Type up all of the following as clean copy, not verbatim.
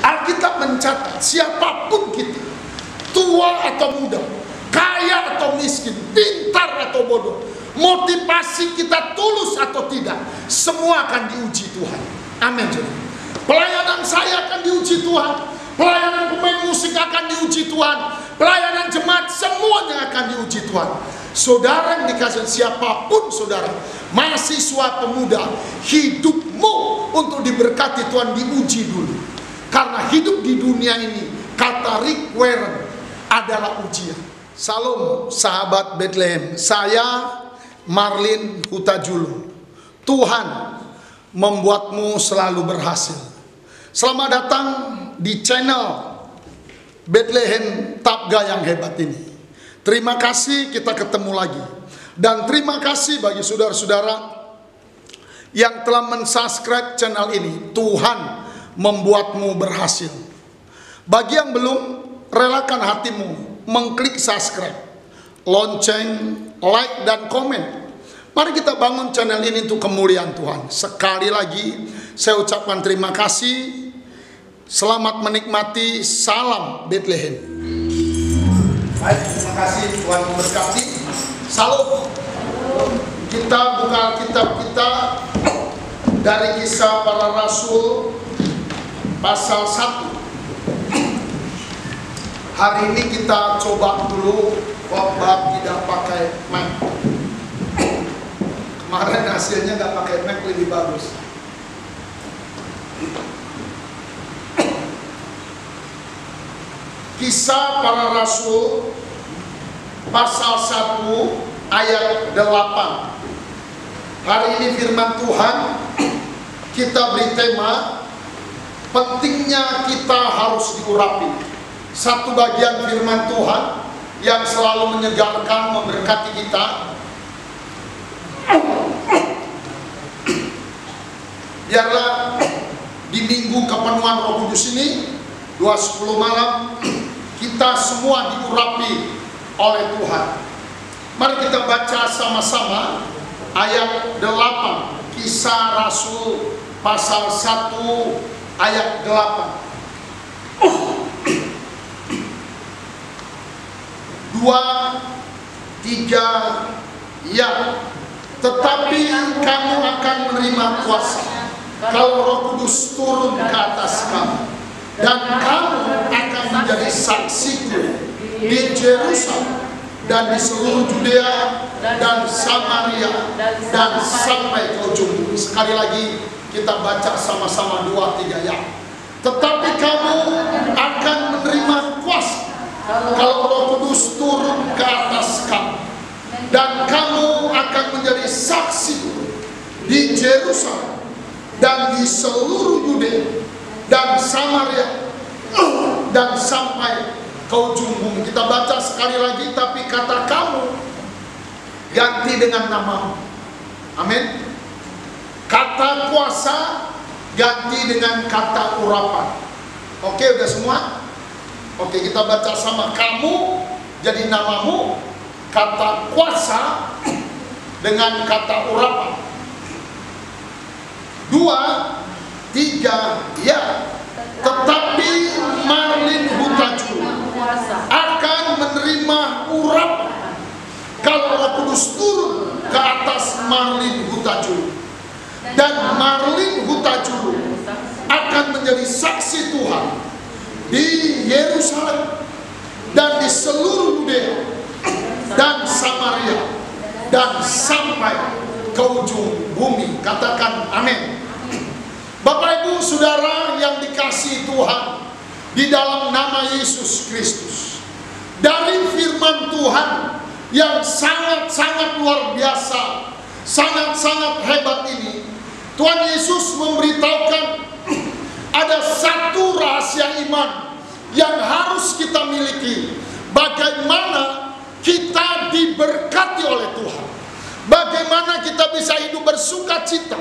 Alkitab mencatat siapapun kita, tua atau muda, kaya atau miskin, pintar atau bodoh, motivasi kita tulus atau tidak, semua akan diuji Tuhan. Amin. Pelayanan saya akan diuji Tuhan, pelayanan pemain musik akan diuji Tuhan, pelayanan jemaat semuanya akan diuji Tuhan. Saudara yang dikasih, siapapun saudara, mahasiswa, pemuda, hidupmu untuk diberkati Tuhan diuji dulu. Karena hidup di dunia ini, kata Rick Warren, adalah ujian. Salam sahabat Bethlehem, saya Marlin Hutajulu. Tuhan membuatmu selalu berhasil. Selamat datang di channel Bethlehem Tabga yang hebat ini. Terima kasih, kita ketemu lagi. Dan terima kasih bagi saudara-saudara yang telah mensubscribe channel ini. Tuhan membuatmu berhasil. Bagi yang belum, relakan hatimu mengklik subscribe, lonceng, like, dan komen. Mari kita bangun channel ini untuk kemuliaan Tuhan. Sekali lagi saya ucapkan terima kasih. Selamat menikmati. Salam Bethlehem. Baik, terima kasih, Tuhan memberkati. Salam. Kita buka Alkitab kita dari Kisah Para Rasul pasal 1. Hari ini kita coba dulu khotbah tidak pakai mic. Kemarin hasilnya nggak pakai mic lebih bagus. Kisah Para Rasul pasal 1 ayat 8. Hari ini firman Tuhan kita beri tema pentingnya kita harus diurapi. Satu bagian firman Tuhan yang selalu menyegarkan, memberkati kita. Biarlah di minggu kepenuhan Roh Kudus ini 2:10 malam kita semua diurapi oleh Tuhan. Mari kita baca sama-sama ayat 8, Kisah Rasul pasal 1 ayat 8. 2, 3, ya. Tetapi kamu akan menerima kuasa kalau Roh Kudus turun ke atas kamu, dan kamu akan menjadi saksiku di Yerusalem dan di seluruh Judea dan Samaria dan sampai ke ujung bumi. Sekali lagi kita baca sama-sama 2, 3 ya. Tetapi kamu akan menerima kuasa kalau Roh Kudus turun ke atas kamu, dan kamu akan menjadi saksi di Yerusalem dan di seluruh Yudea dan Samaria dan sampai ke ujung bumi. Kita baca sekali lagi, tapi kata kamu ganti dengan namamu. Amin. Kata kuasa ganti dengan kata urapan. Oke, udah semua? Oke, kita baca sama. Kamu jadi namamu, kata kuasa dengan kata urapan. 2, 3, ya. Tetapi Marlin Hutajulu akan menerima urapan kalau Roh Kudus turun ke atas Marlin Hutajulu, dan Marlin Hutajulu akan menjadi saksi Tuhan di Yerusalem dan di seluruh Yudea dan Samaria dan sampai ke ujung bumi. Katakan amin. Bapak Ibu Saudara yang dikasihi Tuhan di dalam nama Yesus Kristus, dari firman Tuhan yang sangat-sangat luar biasa, sangat-sangat hebat ini, Tuhan Yesus memberitahukan ada satu rahasia iman yang harus kita miliki. Bagaimana kita diberkati oleh Tuhan, bagaimana kita bisa hidup bersuka cita,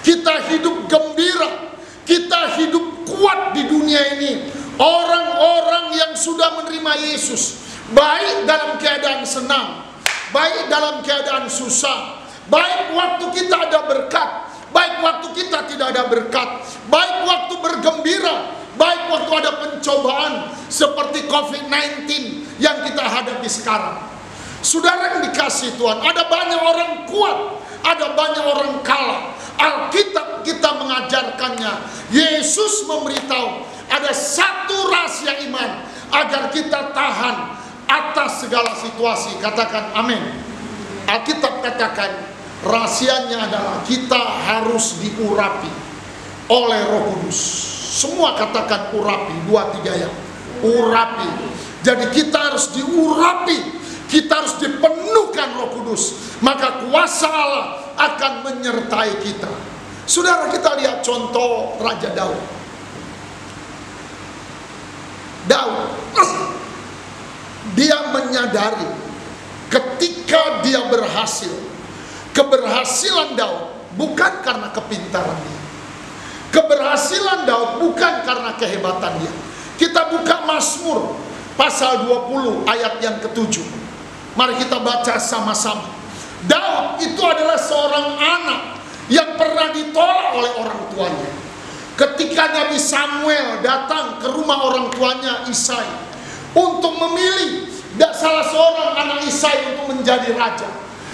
kita hidup gembira, kita hidup kuat di dunia ini. Orang-orang yang sudah menerima Yesus, baik dalam keadaan senang, baik dalam keadaan susah, baik waktu kita ada berkat, baik waktu kita tidak ada berkat, baik waktu bergembira, baik waktu ada pencobaan seperti COVID-19 yang kita hadapi sekarang. Saudara yang dikasih Tuhan, ada banyak orang kuat, ada banyak orang kalah. Alkitab kita mengajarkannya. Yesus memberitahu ada satu rahasia iman agar kita tahan atas segala situasi. Katakan amin. Alkitab katakan rahasianya adalah kita harus diurapi oleh Roh Kudus. Semua katakan urapi, 2-3 ya. Urapi. Jadi kita harus diurapi, kita harus dipenuhkan Roh Kudus, maka kuasa Allah akan menyertai kita. Saudara, kita lihat contoh Raja Daud. Dia menyadari ketika dia berhasil, keberhasilan Daud bukan karena kepintaran dia, keberhasilan Daud bukan karena kehebatan dia. Kita buka Mazmur pasal 20 ayat yang ke-7. Mari kita baca sama-sama. Daud itu adalah seorang anak yang pernah ditolak oleh orang tuanya. Ketika Nabi Samuel datang ke rumah orang tuanya Isai untuk memilih salah seorang anak Isai untuk menjadi raja,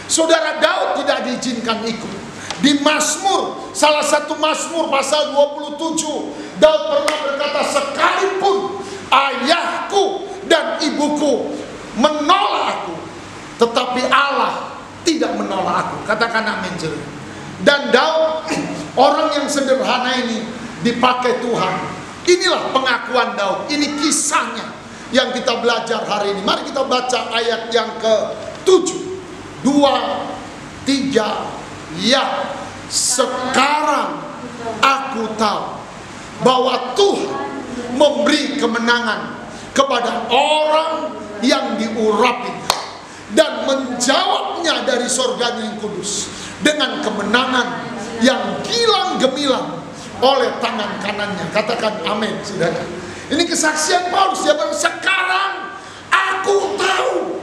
saudara, Daud tidak diizinkan ikut. Di Mazmur, salah satu Mazmur pasal 27, Daud pernah berkata, sekalipun ayahku dan ibuku menolak aku, tetapi Allah tidak menolak aku. Katakan amin. Dan Daud, orang yang sederhana ini, dipakai Tuhan. Inilah pengakuan Daud. Ini kisahnya yang kita belajar hari ini. Mari kita baca ayat yang ke-7. 2, 3. Ya, sekarang aku tahu bahwa Tuhan memberi kemenangan kepada orang yang diurapi dan menjawabnya dari surganya yang kudus dengan kemenangan yang gilang gemilang oleh tangan kanannya. Katakan amin, saudara. Ini kesaksian Paulus. Dia bilang, sekarang aku tahu.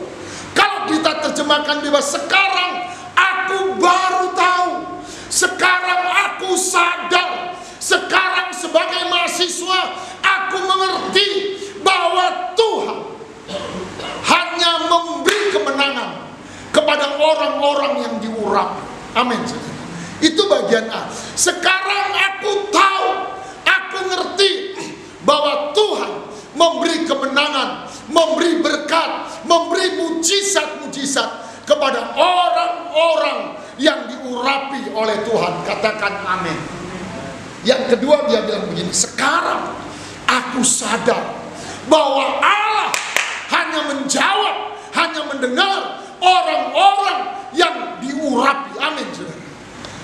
Kalau kita terjemahkan bebas, sekarang aku baru tahu. Sekarang aku sadar. Sekarang sebagai mahasiswa aku mengerti bahwa Tuhan hanya memberi kemenangan kepada orang-orang yang diurapi. Amin. Itu bagian A. Sekarang aku tahu, aku ngerti bahwa Tuhan memberi kemenangan, memberi berkat, memberi mujizat-mujizat kepada orang-orang yang diurapi oleh Tuhan. Katakan amin. Yang kedua dia bilang begini, sekarang aku sadar bahwa Allah hanya menjawab, hanya mendengar orang-orang yang diurapi. Amin, saudara.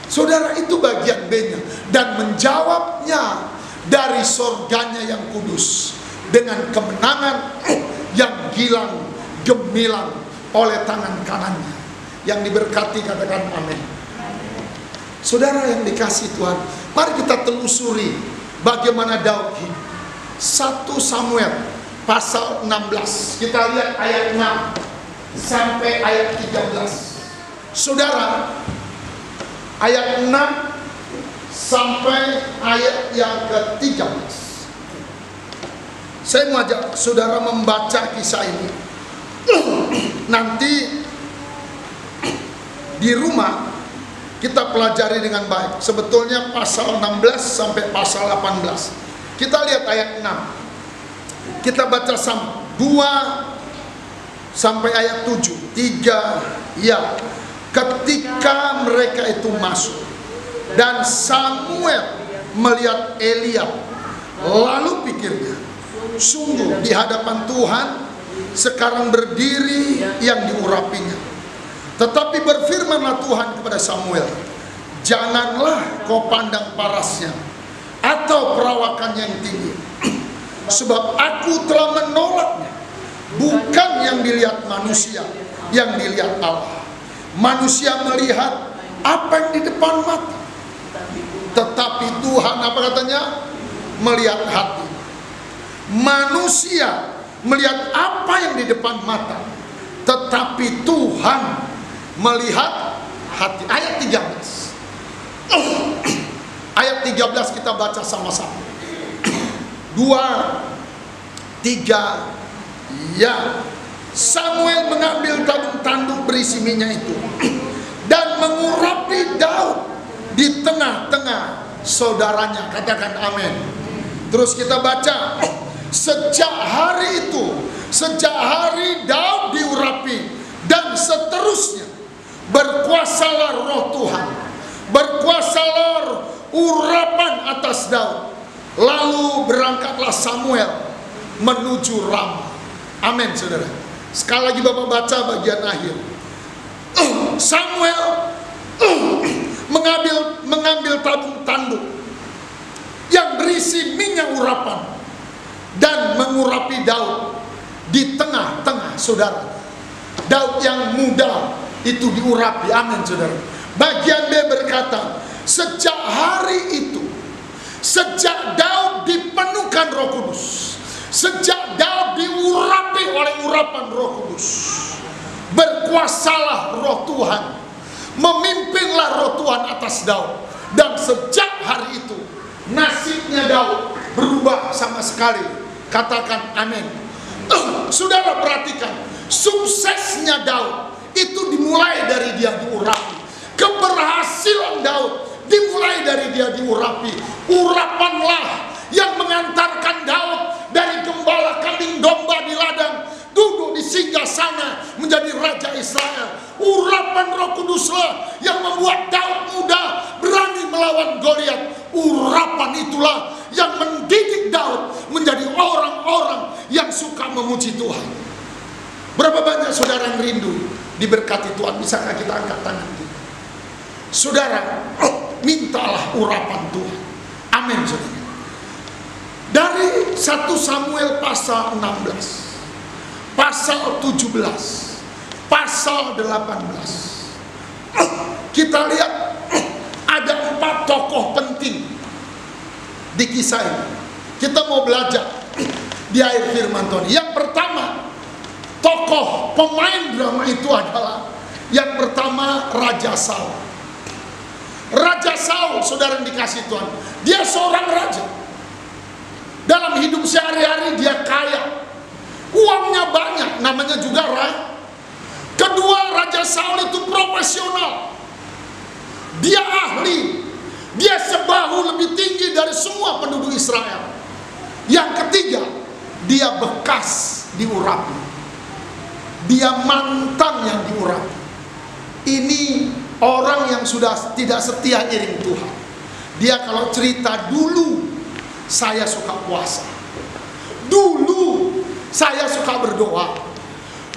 Saudara, itu bagian B-nya. Dan menjawabnya dari surganya yang kudus dengan kemenangan yang gilang gemilang oleh tangan kanannya. Yang diberkati, katakan amin. Saudara yang dikasih Tuhan, mari kita telusuri bagaimana Daud hidup. 1 Samuel pasal 16. Kita lihat ayat 6 sampai ayat 13. Saudara, ayat 6 sampai ayat yang ke-13. Saya mau ajak saudara membaca kisah ini. Nanti di rumah kita pelajari dengan baik. Sebetulnya pasal 16 sampai pasal 18. Kita lihat ayat 6. Kita baca sama 2 sampai ayat 7. 3. Ya, ketika mereka itu masuk dan Samuel melihat Eliab, lalu pikirnya, sungguh di hadapan Tuhan sekarang berdiri yang diurapinya. Tetapi berfirmanlah Tuhan kepada Samuel, janganlah kau pandang parasnya atau perawakan yang tinggi, sebab aku telah menolaknya. Bukan yang dilihat manusia, yang dilihat Allah. Manusia melihat apa yang di depan mata, tetapi Tuhan, apa katanya? Melihat hati. Manusia melihat apa yang di depan mata, tetapi Tuhan melihat hati. Ayat 13. Ayat 13 kita baca sama-sama. 2, 3. Ya, Samuel mengambil tabung tanduk berisi minyak itu dan mengurapi Daud di tengah-tengah saudaranya. Katakan amin. Terus kita baca, sejak hari itu, sejak hari Daud diurapi dan seterusnya, berkuasalah roh Tuhan, berkuasalah urapan atas Daud. Lalu berangkatlah Samuel menuju Rama. Amin, saudara. Sekali lagi Bapak baca bagian akhir. Samuel mengambil tabung tanduk yang berisi minyak urapan dan mengurapi Daud di tengah-tengah saudara. Daud yang muda itu diurapi. Amin, saudara. Bagian B berkata, sejak hari itu, sejak Daud dipenuhkan Roh Kudus, sejak Daud diurapi oleh urapan Roh Kudus, berkuasalah Roh Tuhan, memimpinlah Roh Tuhan atas Daud. Dan sejak hari itu nasibnya Daud berubah sama sekali. Katakan amin. Saudara perhatikan, suksesnya Daud itu dimulai dari dia diurapi. Keberhasilan Daud dimulai dari dia diurapi. Urapanlah yang mengantarkan Daud dari gembala kambing domba di ladang duduk di singgasana menjadi raja Israel. Urapan Roh Kuduslah yang membuat Daud muda berani melawan Goliat. Urapan itulah yang mendidik Daud menjadi orang-orang yang suka memuji Tuhan. Berapa banyak saudara yang rindu diberkati Tuhan? Bisakah kita angkat tangan kita? Saudara, mintalah urapan Tuhan. Amin, saudara. Dari 1 Samuel pasal 16, pasal 17, pasal 18, kita lihat ada 4 tokoh penting di kisah ini. Kita mau belajar di akhir firman Tuhan. Yang pertama, tokoh pemain drama itu adalah yang pertama Raja Saul. Raja Saul, saudara yang dikasih Tuhan, dia seorang raja. Dalam hidup sehari-hari dia kaya, uangnya banyak, namanya juga raja. Kedua, Raja Saul itu profesional, dia ahli, dia sebahu lebih tinggi dari semua penduduk Israel. Yang ketiga, dia bekas diurapi, dia mantan yang diurapi. Ini orang yang sudah tidak setia iring Tuhan. Dia kalau cerita, dulu saya suka puasa, dulu saya suka berdoa,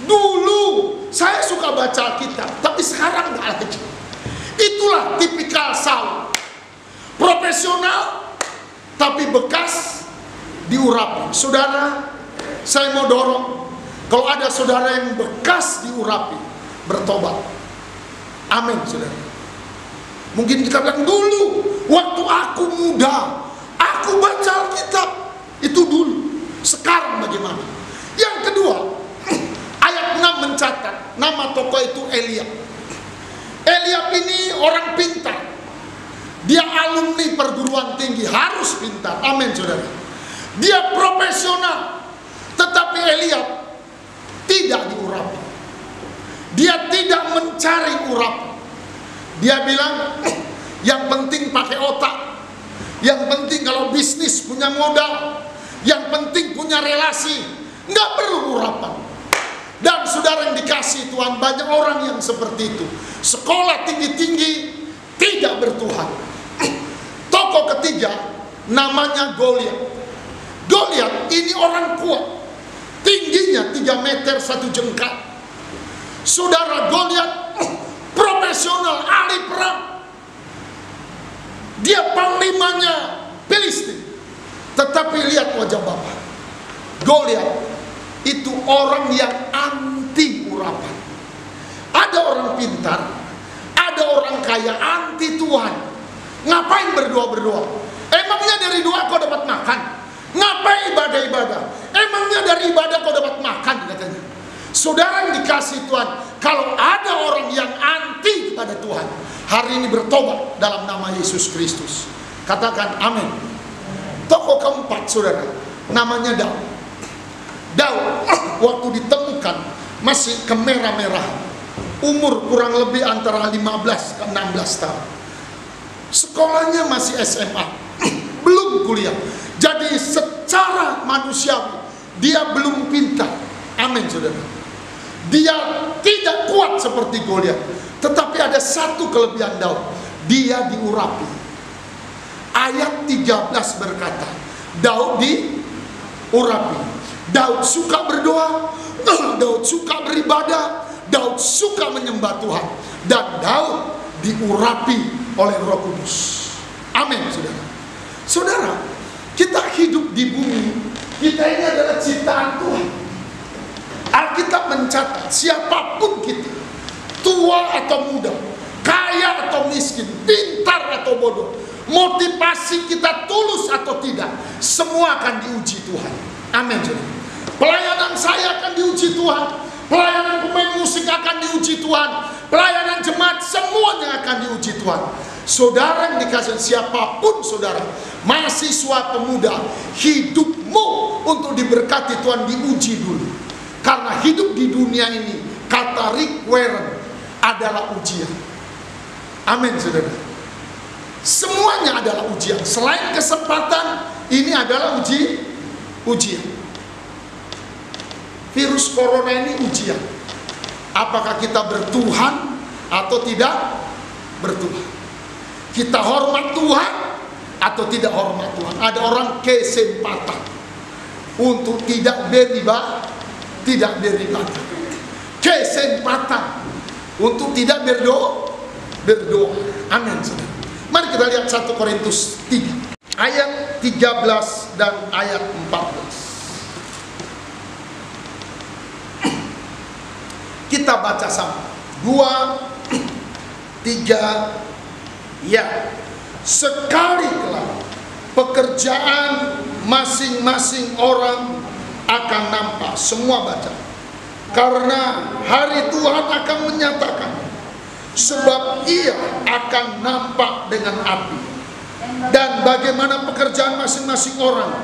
dulu saya suka baca Alkitab, tapi sekarang enggak lagi. Itulah tipikal Saul, profesional tapi bekas diurapi. Saudara, saya mau dorong, kalau ada saudara yang bekas diurapi, bertobat. Amin, saudara. Mungkin kita bilang, dulu waktu aku muda aku baca Alkitab, itu dulu. Sekarang bagaimana? Yang kedua, ayat 6 mencatat nama tokoh itu Eliab. Eliab ini orang pintar, dia alumni perguruan tinggi, harus pintar. Amin, saudara. Dia profesional, tetapi Eliab tidak diurapi. Dia tidak mencari urapan. Dia bilang, yang penting pakai otak, yang penting kalau bisnis punya modal, yang penting punya relasi, nggak perlu urapan. Dan saudara yang dikasih Tuhan, banyak orang yang seperti itu. Sekolah tinggi-tinggi, tidak bertuhan. Tokoh ketiga namanya Goliat. Goliat ini orang kuat, tingginya 3 meter 1 jengkal. Saudara, Goliat profesional, ahli perang. Dia panglimanya Filistin. Tetapi lihat wajah Bapak, Goliat itu orang yang anti urapan. Ada orang pintar, ada orang kaya, anti Tuhan. Ngapain berdoa-berdoa? Emangnya dari doa kau dapat makan? Ngapain ibadah-ibadah? Emangnya dari ibadah kau dapat makan, katanya. Saudara yang dikasih Tuhan, kalau ada orang yang anti kepada Tuhan, hari ini bertobat dalam nama Yesus Kristus. Katakan amin. Tokoh keempat, saudara, namanya Daud. Daud waktu ditemukan masih kemerah-merahan, umur kurang lebih antara 15 ke 16 tahun. Sekolahnya masih SMA, belum kuliah. Jadi secara manusiawi dia belum pintar. Amin, saudara. Dia tidak kuat seperti Goliat. Tetapi ada satu kelebihan Daud, dia diurapi. Ayat 13 berkata, Daud diurapi. Daud suka berdoa, Daud suka beribadah, Daud suka menyembah Tuhan, dan Daud diurapi oleh Roh Kudus. Amin, saudara. Saudara, kita hidup di bumi, kita ini adalah ciptaan Tuhan. Alkitab mencatat siapapun kita, tua atau muda, kaya atau miskin, pintar atau bodoh, motivasi kita tulus atau tidak, semua akan diuji Tuhan. Amin, saudara. Pelayanan saya akan diuji Tuhan, pelayanan pemain musik akan diuji Tuhan, pelayanan jemaat semuanya akan diuji Tuhan. Saudara yang dikasih, siapapun saudara, mahasiswa pemuda, hidupmu untuk diberkati Tuhan diuji dulu. Karena hidup di dunia ini, kata Rick Warren, adalah ujian. Amin, saudara. Semuanya adalah ujian. Selain kesempatan, ini adalah ujian. Virus corona ini ujian. Apakah kita bertuhan atau tidak bertuhan? Kita hormat Tuhan atau tidak hormat Tuhan? Ada orang kesempatan untuk tidak beribadah, kesempatan untuk tidak berdoa. Amin, saudara. Mari kita lihat 1 Korintus 3 ayat 13 dan ayat 14. Kita baca sama. 2, 3, ya. Sekali kelak pekerjaan masing-masing orang akan nampak. Semua baca. Karena hari Tuhan akan menyatakan, sebab ia akan nampak dengan api. Dan bagaimana pekerjaan masing-masing orang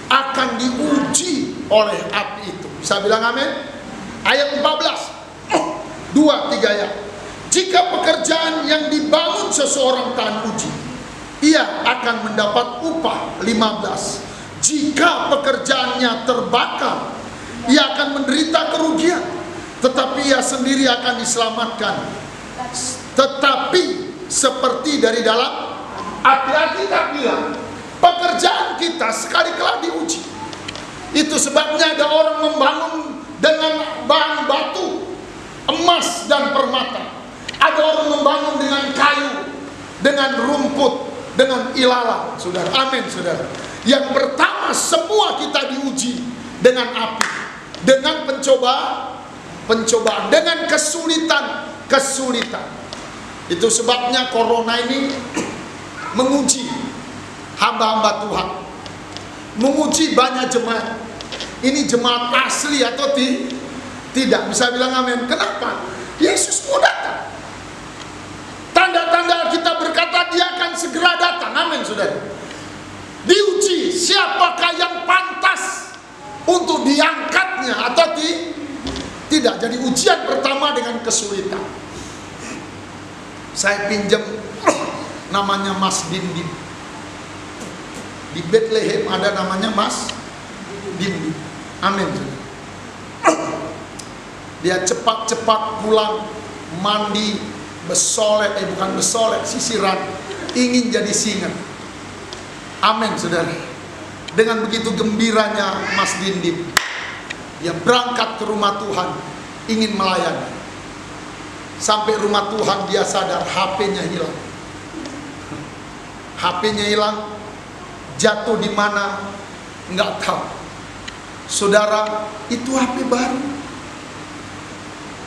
akan diuji oleh api itu. Bisa bilang amin? Ayat 14. 2, 3 ya. Jika pekerjaan yang dibangun seseorang tahan uji, ia akan mendapat upah. 15. Jika pekerjaannya terbakar, ia akan menderita kerugian, tetapi ia sendiri akan diselamatkan, tetapi seperti dari dalam api. Alkitab bilang pekerjaan kita sekali kelak diuji. Itu sebabnya ada orang membangun dengan bahan batu, emas dan permata. Ada orang membangun dengan kayu, dengan rumput, dengan ilalang, saudara. Amin, saudara. Yang pertama, semua kita diuji dengan api, dengan pencobaan, dengan kesulitan. Itu sebabnya corona ini menguji hamba-hamba Tuhan, menguji banyak jemaat. Ini jemaat asli atau tidak? Bisa bilang amin. Kenapa? Yesus mau datang. Tanda-tanda kita berkata dia akan segera datang. Amin, saudara. Diuji siapakah yang pantas untuk diangkatnya atau tidak. Jadi ujian pertama dengan kesulitan. Saya pinjam namanya Mas Dindim. Di Bethlehem ada namanya Mas Dindim. Amin. Dia cepat-cepat pulang, mandi, besolek, bukan besolek, sisiran, ingin jadi singa. Amin, saudara. Dengan begitu gembiranya Mas Dindim, dia berangkat ke rumah Tuhan, ingin melayani. Sampai rumah Tuhan dia sadar HP-nya hilang. HP-nya hilang, jatuh di mana nggak tahu. Saudara, itu HP baru.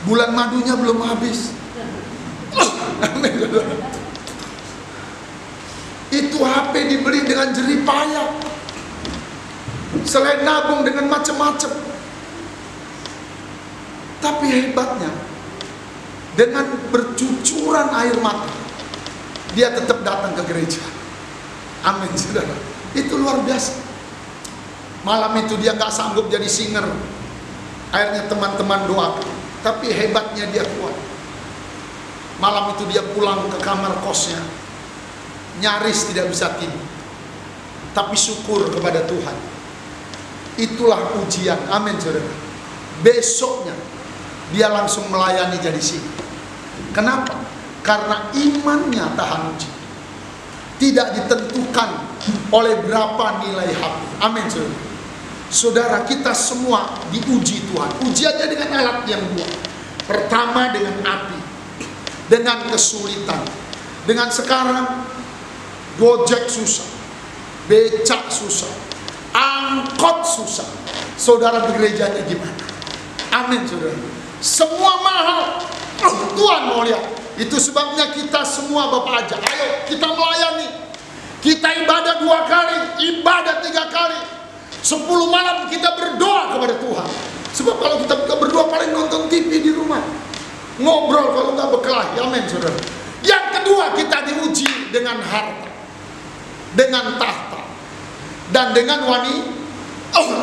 Bulan madunya belum habis. Itu HP dibeli dengan jerih payah, selain nabung dengan macam-macam. Tapi hebatnya, dengan bercucuran air mata, dia tetap datang ke gereja. Amin, saudara. Itu luar biasa. Malam itu dia nggak sanggup jadi singer. Akhirnya teman-teman doakan. Tapi hebatnya dia kuat. Malam itu dia pulang ke kamar kosnya. Nyaris tidak bisa tidur. Tapi syukur kepada Tuhan. Itulah ujian. Amin saudara. Besoknya dia langsung melayani jadi singer. Kenapa? Karena imannya tahan uji. Tidak ditentukan oleh berapa nilai hati. Amin saudara. Saudara, kita semua diuji Tuhan. Ujiannya dengan alat yang dua. Pertama dengan api, dengan kesulitan. Dengan sekarang Gojek susah, becak susah, angkot susah. Saudara di gerejanya gimana? Amin saudara. Semua mahal. Tuhan mau lihat. Itu sebabnya kita semua Bapak aja, ayo kita melayani. Kita ibadah 2 kali, ibadah 3 kali. 10 malam kita berdoa kepada Tuhan. Sebab kalau kita berdoa paling nonton TV di rumah, ngobrol kalau nggak berkelahi. Amin saudara. Yang kedua, kita diuji dengan harta, dengan tahta, dan dengan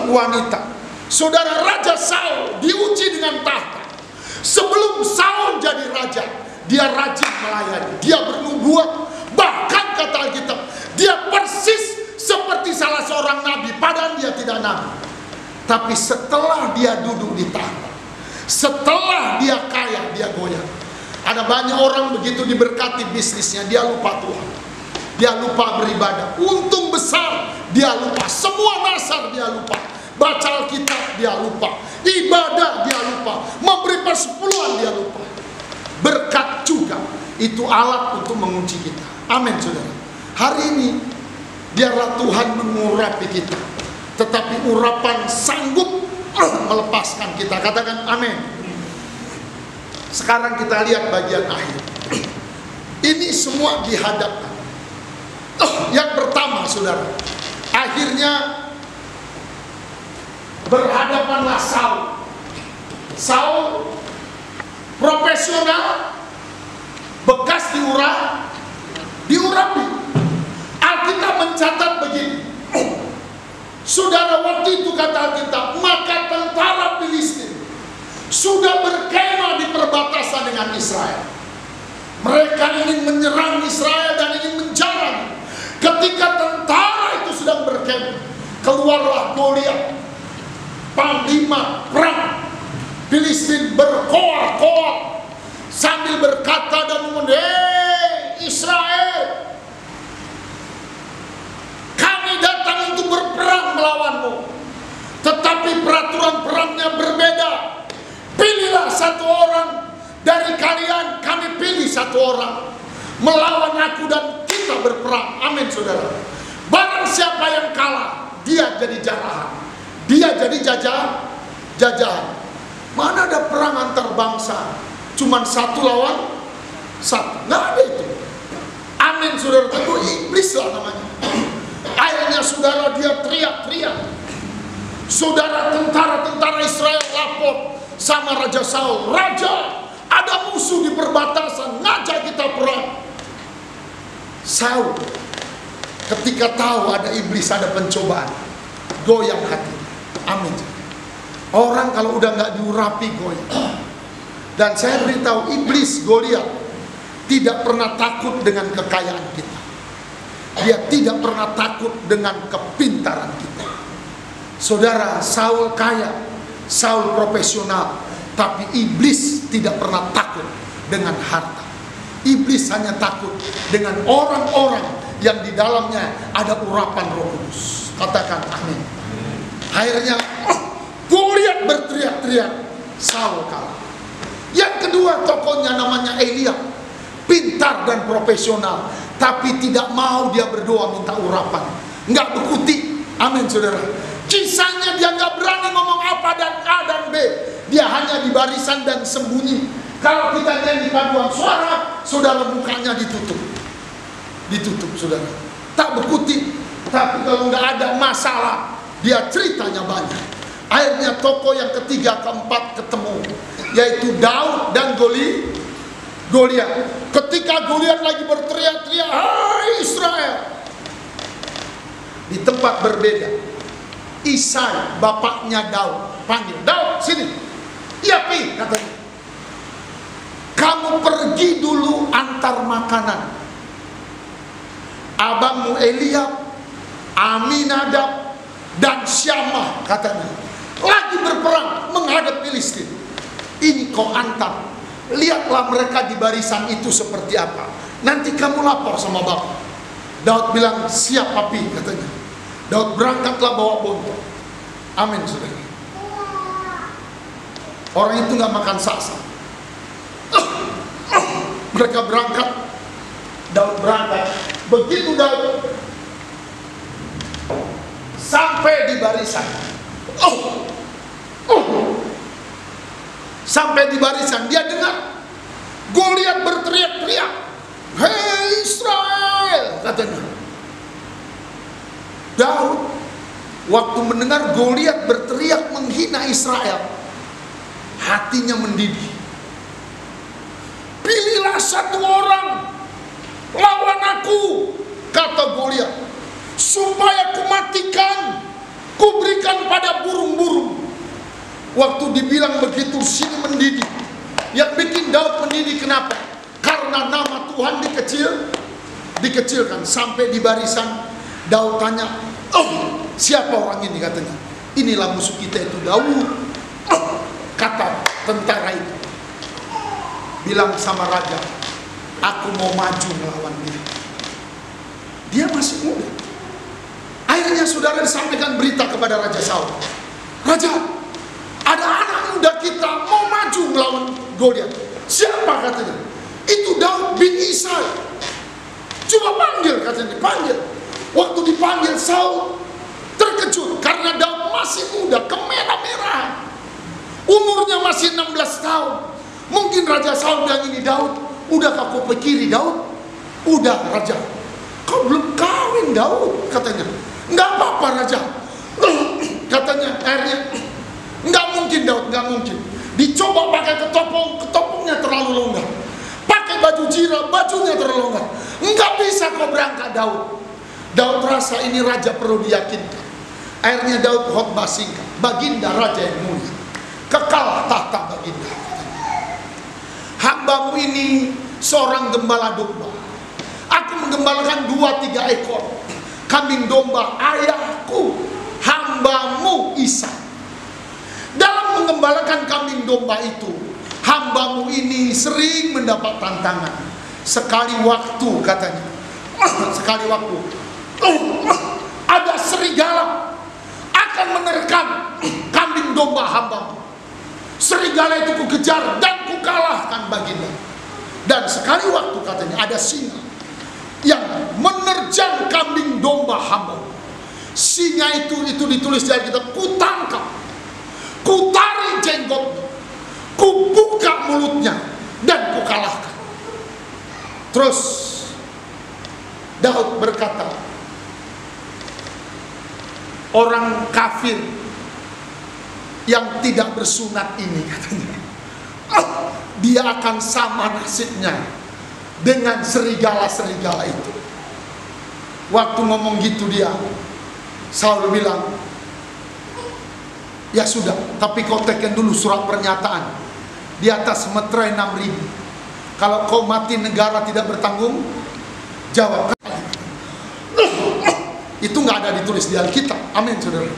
wanita. Saudara, Raja Saul diuji dengan tahta. Sebelum Saul jadi raja, dia rajin melayani, dia bernubuat. Bahkan kata Alkitab, dia persis seperti salah seorang nabi, padahal dia tidak nabi. Tapi setelah dia duduk di tahta, setelah dia kaya, dia goyah. Ada banyak orang begitu diberkati bisnisnya, dia lupa Tuhan, dia lupa beribadah. Untung besar, dia lupa. Semua nasar dia lupa. Baca Alkitab dia lupa. Ibadah dia lupa. Memberi persepuluhan dia lupa. Berkat juga itu alat untuk menguji kita. Amin saudara. Hari ini biarlah Tuhan mengurapi kita, tetapi urapan sanggup melepaskan kita. Katakan amin. Sekarang kita lihat bagian akhir. Ini semua dihadapkan. Yang pertama saudara, akhirnya berhadapanlah Saul. Saul profesional, bekas diurapi. Alkitab mencatat begini. Saudara, waktu itu kata Alkitab, maka tentara Filistin sudah berkemah di perbatasan dengan Israel. Mereka ingin menyerang Israel dan ingin menjarah. Ketika tentara itu sedang berkemah, keluarlah Goliat, panglima perang Filistin, berkoar-koar sambil berkata dan mengundang, "Hei Israel, kami datang untuk berperang melawanmu, tetapi peraturan perangnya berbeda. Pilihlah satu orang dari kalian, kami pilih satu orang melawan aku dan kita berperang." Amin saudara. Barang siapa yang kalah, dia jadi jarahan, dia jadi jajahan. Mana ada perang antar bangsa cuman satu lawan satu? Nggak ada itu. Amin saudara. Tentu iblis lah namanya. Akhirnya saudara, dia teriak-teriak. Saudara, tentara-tentara Israel lapor sama Raja Saul, "Raja, ada musuh di perbatasan, ngajak kita perang." Saul ketika tahu ada iblis, ada pencobaan, goyang hati. Amin. Orang kalau udah nggak diurapi goyang. Dan saya beritahu, iblis Goliat tidak pernah takut dengan kekayaan kita. Dia tidak pernah takut dengan kepintaran kita. Saudara, Saul kaya, Saul profesional, tapi iblis tidak pernah takut dengan harta. Iblis hanya takut dengan orang-orang yang di dalamnya ada urapan Roh Kudus. Katakan amin. Akhirnya Goliat berteriak-teriak, Saul kalah. Yang kedua tokohnya namanya Eliab, pintar dan profesional, tapi tidak mau dia berdoa minta urapan, nggak berkutik. Amin saudara. Kisahnya dia nggak berani ngomong apa dan A dan B, dia hanya di barisan dan sembunyi. Kalau kita nyanyi paduan suara, saudara, mukanya ditutup saudara, tak berkutik. Tapi kalau nggak ada masalah, dia ceritanya banyak. Akhirnya tokoh yang ketiga, keempat ketemu, yaitu Daud dan Goliat. Ketika Goliat lagi berteriak-teriak, "Hai Israel!" di tempat berbeda, Isai, bapaknya Daud, panggil, Daud sini. Iya Pi, katanya. Kamu pergi dulu antar makanan. Abangmu Eliab, Aminadab, dan Syamah, katanya, lagi berperang menghadap Filistin. Ini kau antar. Lihatlah mereka di barisan itu seperti apa. Nanti kamu lapor sama bapak. Daud bilang, siap Papi, katanya. Daud berangkatlah bawa bontot. Amin, saudara. Orang itu nggak makan saksa. Mereka berangkat. Daud berangkat. Begitu Daud sampai di barisan, sampai di barisan, dia dengar Goliat berteriak-teriak, "Hei Israel!" katanya. Daud waktu mendengar Goliat berteriak menghina Israel, hatinya mendidih. Pilihlah satu orang lawan aku, kata Goliat, supaya kumatikan, kuberikan pada burung-burung. Waktu dibilang begitu, sini mendidih. Yang bikin Daud mendidih kenapa? Karena nama Tuhan dikecilkan. Sampai di barisan Daud tanya, siapa orang ini, katanya. Inilah musuh kita itu Daud. Kata tentara itu, bilang sama raja, aku mau maju melawan dia. Dia masih muda. Akhirnya saudara disampaikan berita kepada Raja Saul. Raja, ada anak muda kita mau maju melawan Goliat. Siapa, katanya? Itu Daud bin Isai. Coba panggil, katanya. Panggil. Waktu dipanggil, Saul terkejut karena Daud masih muda, kemerah-merahan. Umurnya masih 16 tahun. Mungkin Raja Saul bilang, ini Daud, udah kau pikiri Daud? Udah Raja. Kau belum kawin Daud, katanya. Enggak apa-apa Raja. Katanya akhirnya, enggak mungkin Daud, enggak mungkin. Dicoba pakai ketopongnya terlalu longgar. Pakai baju jira, bajunya terlalu longgar. Enggak bisa kau berangkat Daud. Daud rasa ini raja perlu diyakinkan. Akhirnya Daud khotbah singkat, baginda raja yang mulia, kekal tahta baginda. Hambamu ini seorang gembala domba. Aku menggembalakan 2-3 ekor kambing domba ayahku, hambamu Isa. Dalam menggembalakan kambing domba itu, hambamu ini sering mendapat tantangan. Sekali waktu, katanya, sekali waktu, ada serigala akan menerkam kambing domba hambamu. Serigala itu kukejar dan kukalahkan baginda. Dan sekali waktu, katanya, ada singa yang menerjang kambing domba hamba. Singa itu ditulis di Alkitab, kutangkap, kutarik jenggotnya, kubuka mulutnya, dan kukalahkan. Terus Daud berkata, orang kafir yang tidak bersunat ini, katanya, dia akan sama nasibnya dengan serigala-serigala itu. Waktu ngomong gitu dia, Saul bilang, ya sudah, tapi kau tekan dulu surat pernyataan di atas meterai 6.000. Kalau kau mati negara tidak bertanggung jawab. Itu nggak ada ditulis di Alkitab. Amin, saudara.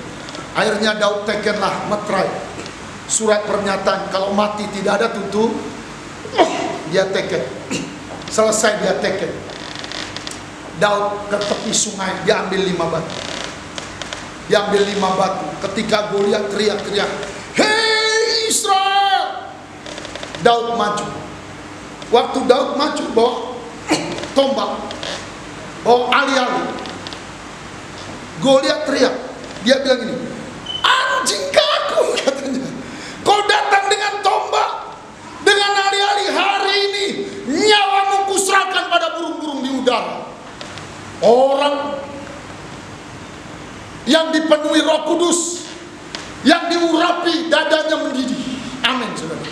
Akhirnya Daud tekenlah meterai surat pernyataan, kalau mati tidak ada tutup, dia teken. Selesai dia teken, Daud ke tepi sungai, dia ambil 5 batu. Dia ambil 5 batu. Ketika Goliat teriak-teriak, "Hei Israel!" Daud maju. Waktu Daud maju bawa tombak, bawa ali-ali, Goliat teriak. Dia bilang ini, "Anjing kaku," katanya. "Kau datang dengan tombak, dengan ali-ali, hari ini nyawamu kuserahkan pada burung-burung di udara." Orang yang dipenuhi Roh Kudus, yang diurapi, dadanya mendidih. Amin, saudara.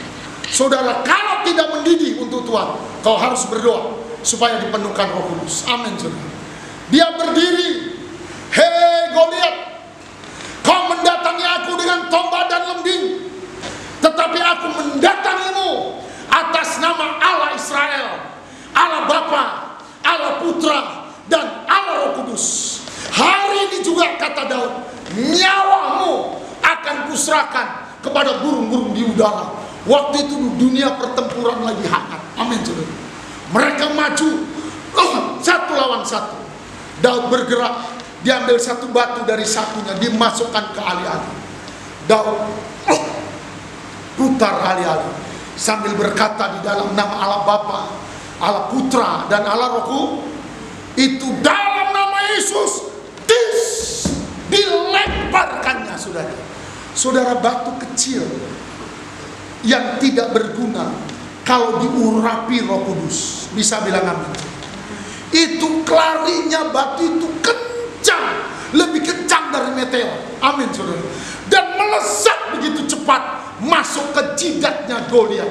Saudara, kalau tidak mendidih untuk Tuhan, kau harus berdoa supaya dipenuhkan Roh Kudus. Amin, saudara. Dia berdiri, "Hei Goliat, Kau mendatangi aku dengan tombak dan lembing, tetapi aku mendatangimu atas nama Allah Israel, Allah Bapa, Allah Putra, dan Allah Roh Kudus. Hari ini juga, kata Daud, nyawamu akan kuserahkan kepada burung-burung di udara. Waktu itu dunia pertempuran lagi hangat. Amin, saudara. Mereka maju satu lawan satu. Daud bergerak, diambil satu batu dari sakunya, dimasukkan ke alih-alih. Daud putar alih-alih sambil berkata di dalam nama Allah Bapa, Allah Putra, dan Allah Roh Kudus, itu dalam nama Yesus dilemparkannya, saudara. Saudara, batu kecil yang tidak berguna kalau diurapi Roh Kudus, bisa bilang amin. Itu kelarinya batu itu kencang, lebih kencang dari meteor. Amin, saudara. Dan melesat begitu cepat masuk ke jidatnya Goliat,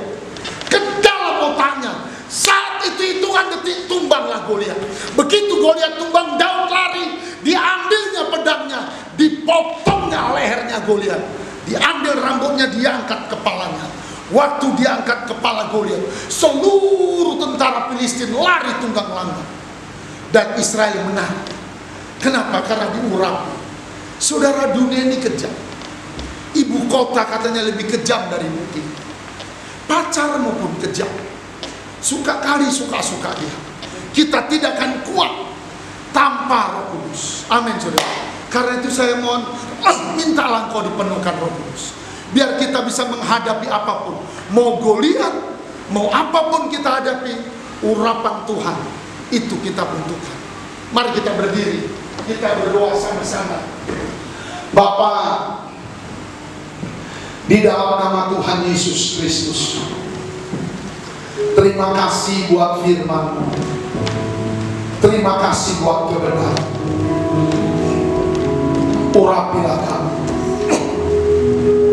ke dalam otaknya. Saat itu hitungan detik tumbanglah Goliat. Begitu Goliat tumbang, Daud lari, diambilnya pedangnya, dipotongnya lehernya Goliat, diambil rambutnya, diangkat kepalanya. Waktu diangkat kepala Goliat, seluruh tentara Filistin lari tunggang langgang, dan Israel menang. Kenapa? Karena diurapi. Saudara, dunia ini kejam. Ibu kota katanya lebih kejam dari mungkin. Pacarmu pun kejam. Suka kali suka-suka dia. Kita tidak akan kuat tanpa Roh Kudus. Amin, saudara. Karena itu saya mohon, mintalah engkau dipenuhkan Roh Kudus, biar kita bisa menghadapi apapun. Mau Goliat, mau apapun kita hadapi, urapan Tuhan itu kita butuhkan. Mari kita berdiri, kita berdoa sama-sama. Bapa, di dalam nama Tuhan Yesus Kristus, terima kasih buat firman-Mu. Terima kasih buat kebenaran. Urapilah kami.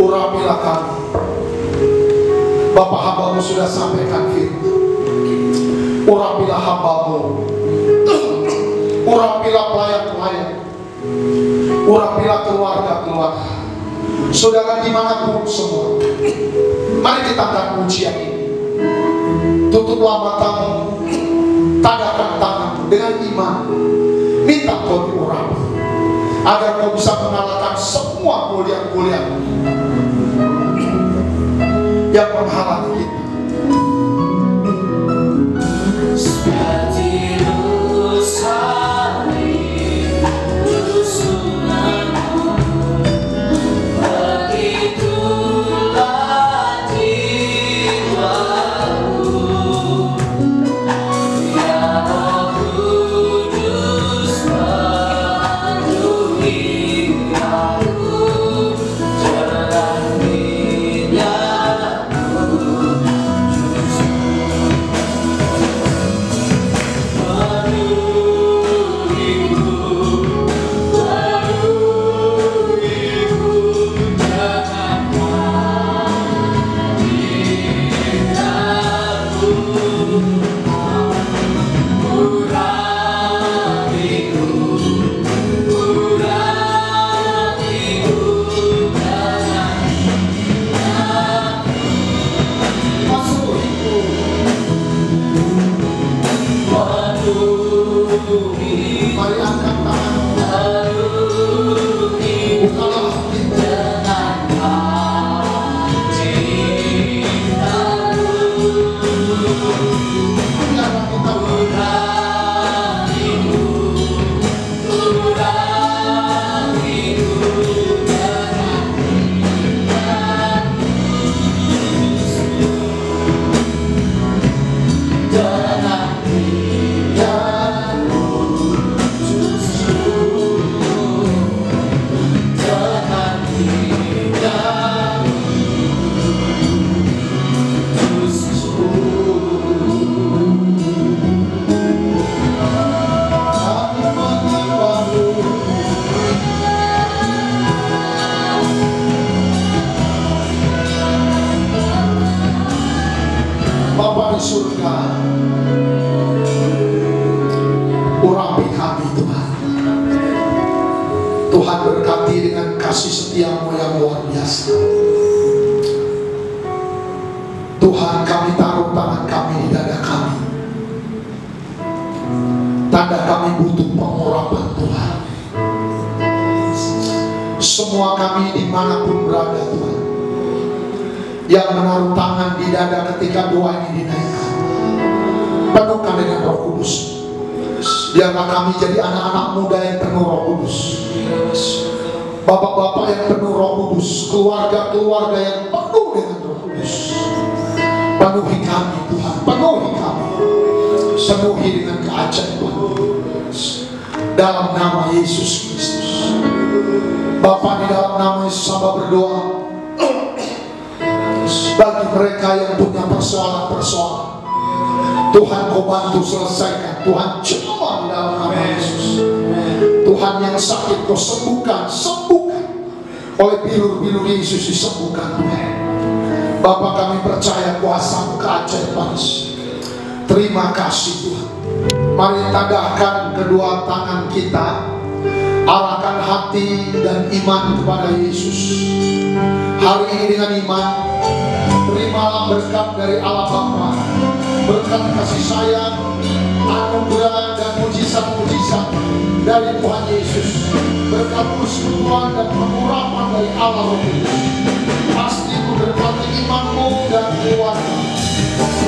Urapilah kami. Bapak, hamba-Mu sudah sampaikan firman. Urapilah hamba-Mu. Urapilah pelayan-pelayan. Urapilah keluarga-keluarga. Saudara dimanapun semua, mari kita angkat pujian ini. Tutuplah matamu, tadakan tanganmu dengan iman. Minta kau diurapi, agar kau bisa mengalahkan semua Goliat-Goliat yang menghalangi kita. Bapa di surga, urapi kami Tuhan. Tuhan berkati dengan kasih kasih setiamu yang luar biasa. Tuhan, kami taruh tangan kami di dada kami. Tanda kami butuh pengurapan Tuhan. Semua kami dimanapun berada Tuhan, yang menaruh tangan di dada ketika doa ini dinaikkan, penuhkan dengan Roh Kudus. Biarlah kami jadi anak-anak muda yang penuh Roh Kudus, bapak-bapak yang penuh Roh Kudus, keluarga-keluarga yang penuh dengan Roh Kudus. Penuhi kami Tuhan, penuhi kami, penuhi dengan keajaiban dalam nama Yesus Kristus. Bapa, di dalam nama Yesus hamba berdoa bagi mereka yang punya persoalan-persoalan, Tuhan kau bantu selesaikan. Tuhan jamah di dalam nama Yesus. Tuhan yang sakit kau sembuhkan, sembuhkan. Oleh bilur-bilur Yesus disembuhkan Tuhan. Bapa, kami percaya kuasa keajaiban. Terima kasih Tuhan. Mari tadahkan kedua tangan kita, arahkan hati dan iman kepada Yesus. Hari ini dengan iman, terimalah berkat dari Allah Bapa, berkat kasih sayang, anugerah dan mujizat-mujizat dari Tuhan Yesus, berkat persekutuan dan pengurapan dari Allah Roh Kudus. Pasti memberkati imanmu dan keluarga,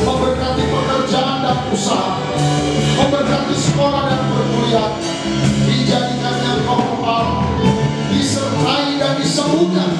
memberkati pekerjaan dan usaha, memberkati sekolah dan perkuliahan, dijadikannya kau kepala, disertai dan disembuhkan